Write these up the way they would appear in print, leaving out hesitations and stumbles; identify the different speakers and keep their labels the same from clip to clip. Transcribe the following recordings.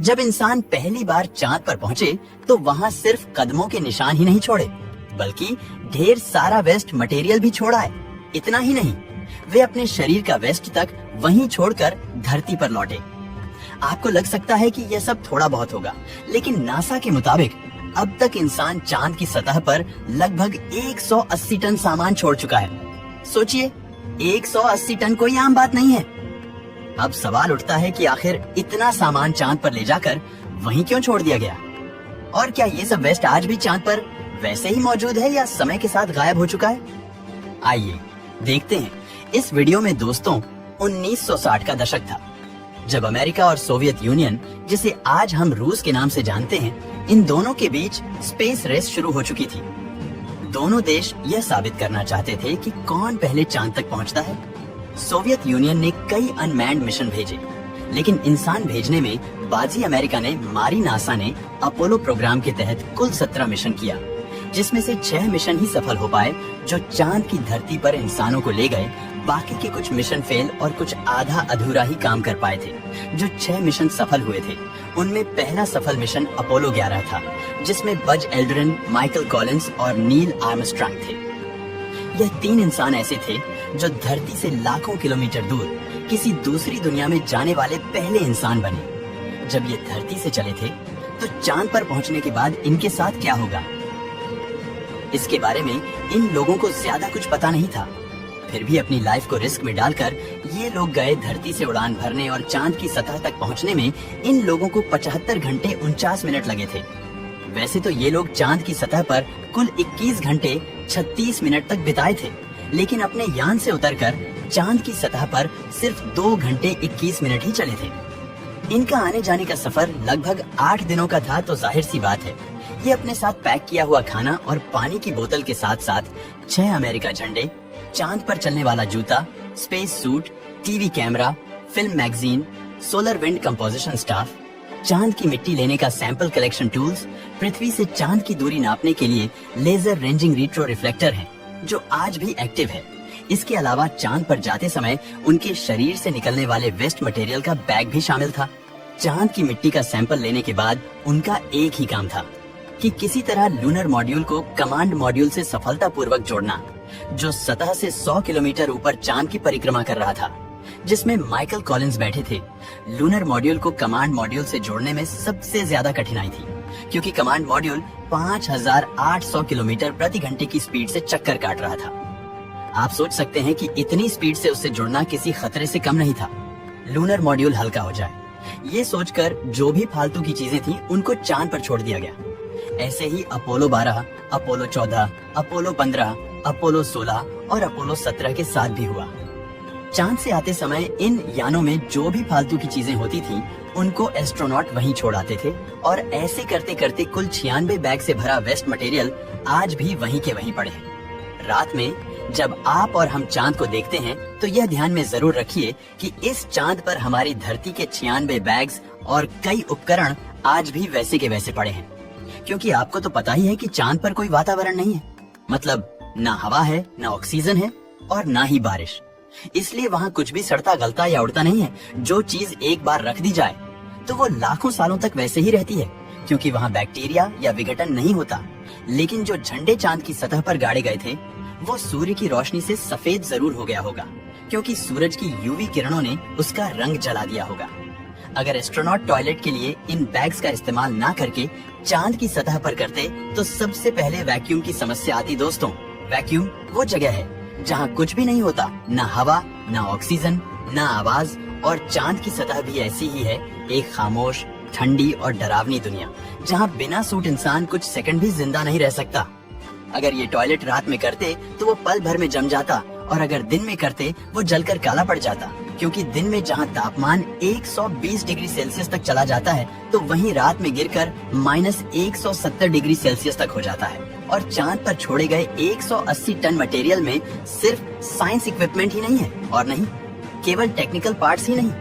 Speaker 1: जब इंसान पहली बार चांद पर पहुंचे तो वहाँ सिर्फ कदमों के निशान ही नहीं छोड़े, बल्कि ढेर सारा वेस्ट मटेरियल भी छोड़ा है। इतना ही नहीं, वे अपने शरीर का वेस्ट तक वहीं छोड़कर धरती पर लौटे। आपको लग सकता है कि यह सब थोड़ा बहुत होगा, लेकिन नासा के मुताबिक अब तक इंसान चांद की सतह पर लगभग 180 टन सामान छोड़ चुका है। सोचिए, 180 टन कोई आम बात नहीं है। अब सवाल उठता है कि आखिर इतना सामान चांद पर ले जाकर वहीं क्यों छोड़ दिया गया? और क्या ये सब वेस्ट आज भी चांद पर वैसे ही मौजूद है या समय के साथ गायब हो चुका है? आइए देखते हैं। इस वीडियो में दोस्तों 1960 का दशक था, जब अमेरिका और सोवियत यूनियन, जिसे आज हम रूस के नाम से जानते हैं, इन दोनों के बीच स्पेस रेस शुरू हो चुकी थी। दोनों देश यह साबित करना चाहते थे कि कौन पहले चांद तक पहुंचता है। सोवियत यूनियन ने कई अनमैन्ड मिशन भेजे, लेकिन इंसान भेजने में बाजी अमेरिका ने मारी। नासा ने अपोलो प्रोग्राम के तहत कुल 17 मिशन किया, जिसमें से 6 मिशन ही सफल हो पाए, जो चांद की धरती पर इंसानों को ले गए। बाकी के कुछ मिशन फेल और कुछ आधा अधूरा ही काम कर पाए थे। जो 6 मिशन सफल हुए थे, उनमें पहला सफल मिशन अपोलो 11 था, जिसमें बज एल्ड्रिन, माइकल कॉलिंस और नील आर्मस्ट्रांग थे। यह 3 इंसान ऐसे थे जो धरती से लाखों किलोमीटर दूर किसी दूसरी दुनिया में जाने वाले पहले इंसान बने। जब ये धरती से चले थे, तो चांद पर पहुंचने के बाद इनके साथ क्या होगा, इसके बारे में इन लोगों को ज्यादा कुछ पता नहीं था। फिर भी अपनी लाइफ को रिस्क में डालकर ये लोग गए धरती से उड़ान भरने, और चांद की सतह तक पहुंचने में इन लोगों को 75 घंटे 49 मिनट लगे थे। वैसे तो ये लोग चांद की सतह पर कुल 21 घंटे 36 मिनट तक बिताए थे, लेकिन अपने यान से उतरकर चांद की सतह पर सिर्फ 2 घंटे 21 मिनट ही चले थे। इनका आने जाने का सफर लगभग 8 दिनों का था, तो जाहिर सी बात है, ये अपने साथ पैक किया हुआ खाना और पानी की बोतल के साथ साथ 6 अमेरिका झंडे, चांद पर चलने वाला जूता, space suit, TV camera, film magazine, solar wind composition staff, चांद की मिट्टी लेने का सैंपल कलेक्शन टूल्स, पृथ्वी से चांद की दूरी नापने के लिए लेजर रेंजिंग रिट्रो रिफ्लेक्टर हैं, जो आज भी एक्टिव है। इसके अलावा चांद पर जाते समय उनके शरीर से निकलने वाले वेस्ट मटेरियल का बैग भी शामिल था। चांद की मिट्टी का सैंपल लेने के बाद उनका एक ही काम था कि किसी तरह लूनर मॉड्यूल को कमांड मॉड्यूल से सफलतापूर्वक जोड़ना, जो सतह से 100 किलोमीटर ऊपर चांद की परिक्रमा कर रहा था, जिसमें माइकल कॉलिंस बैठे थे। लूनर मॉड्यूल को कमांड मॉड्यूल से जोड़ने में सबसे ज्यादा कठिनाई थी, क्योंकि कमांड मॉड्यूल 5800 किलोमीटर प्रति घंटे की स्पीड से चक्कर काट रहा था। आप सोच सकते हैं कि इतनी स्पीड से उससे जुड़ना किसी खतरे से कम नहीं था। लूनर मॉड्यूल हल्का हो जाए, ये सोचकर जो भी फालतू की चीजें थी उनको चांद पर छोड़ दिया गया। ऐसे ही अपोलो 12, अपोलो 14, अपोलो 15, अपोलो 16 और अपोलो 17 के साथ भी हुआ। चांद से आते समय इन यानों में जो भी फालतू की चीजें होती थी, उनको एस्ट्रोनॉट वहीं छोड़ आते थे, और ऐसे करते करते कुल 96 बैग से भरा वेस्ट मटेरियल आज भी वहीं के वहीं पड़े हैं। रात में जब आप और हम चांद को देखते हैं, तो यह ध्यान में जरूर रखिए कि इस चांद पर हमारी धरती के 96 बैग्स और कई उपकरण आज भी वैसे के वैसे पड़े हैं, क्योंकि आपको तो पता ही है कि चांद पर कोई वातावरण नहीं है। मतलब ना हवा है, ना ऑक्सीजन है और ना ही बारिश। इसलिए वहाँ कुछ भी सड़ता गलता या उड़ता नहीं है। जो चीज एक बार रख दी जाए तो वो लाखों सालों तक वैसे ही रहती है, क्योंकि वहाँ बैक्टीरिया या विघटन नहीं होता। लेकिन जो झंडे चांद की सतह पर गाड़े गए थे, वो सूर्य की रोशनी से सफेद जरूर हो गया होगा, क्योंकि सूरज की यूवी किरणों ने उसका रंग जला दिया होगा। अगर एस्ट्रोनॉट टॉयलेट के लिए इन बैग्स का इस्तेमाल ना करके चांद की सतह पर करते, तो सबसे पहले वैक्यूम की समस्या आती। दोस्तों, वैक्यूम वो जगह है जहाँ कुछ भी नहीं होता, ना हवा, ना ऑक्सीजन, ना आवाज, और चांद की सतह भी ऐसी ही है, एक खामोश, ठंडी और डरावनी दुनिया, जहाँ बिना सूट इंसान कुछ सेकंड भी जिंदा नहीं रह सकता। अगर ये टॉयलेट रात में करते तो वो पल भर में जम जाता, और अगर दिन में करते वो जलकर काला पड़ जाता, क्योंकि दिन में जहाँ तापमान 120 डिग्री सेल्सियस तक चला जाता है, तो वहीं रात में गिरकर -170 डिग्री सेल्सियस तक हो जाता है। और चांद पर छोड़े गए 180 टन मटेरियल में सिर्फ साइंस इक्विपमेंट ही नहीं है, और नहीं केवल टेक्निकल पार्ट्स ही नहीं,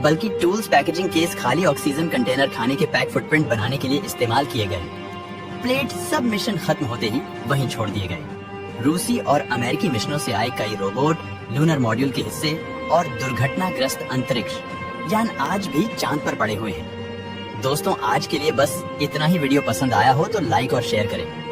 Speaker 1: बल्कि टूल्स, पैकेजिंग केस, खाली ऑक्सीजन कंटेनर, खाने के पैक फुटप्रिंट बनाने के लिए इस्तेमाल किए गए प्लेट सब मिशन खत्म होते ही वहीं छोड़ दिए गए। रूसी और अमेरिकी मिशनों से आए कई रोबोट, लूनर मॉड्यूल के हिस्से और दुर्घटनाग्रस्त अंतरिक्ष यान आज भी चांद पर पड़े हुए हैं। दोस्तों आज के लिए बस इतना ही। वीडियो पसंद आया हो तो लाइक और शेयर करें।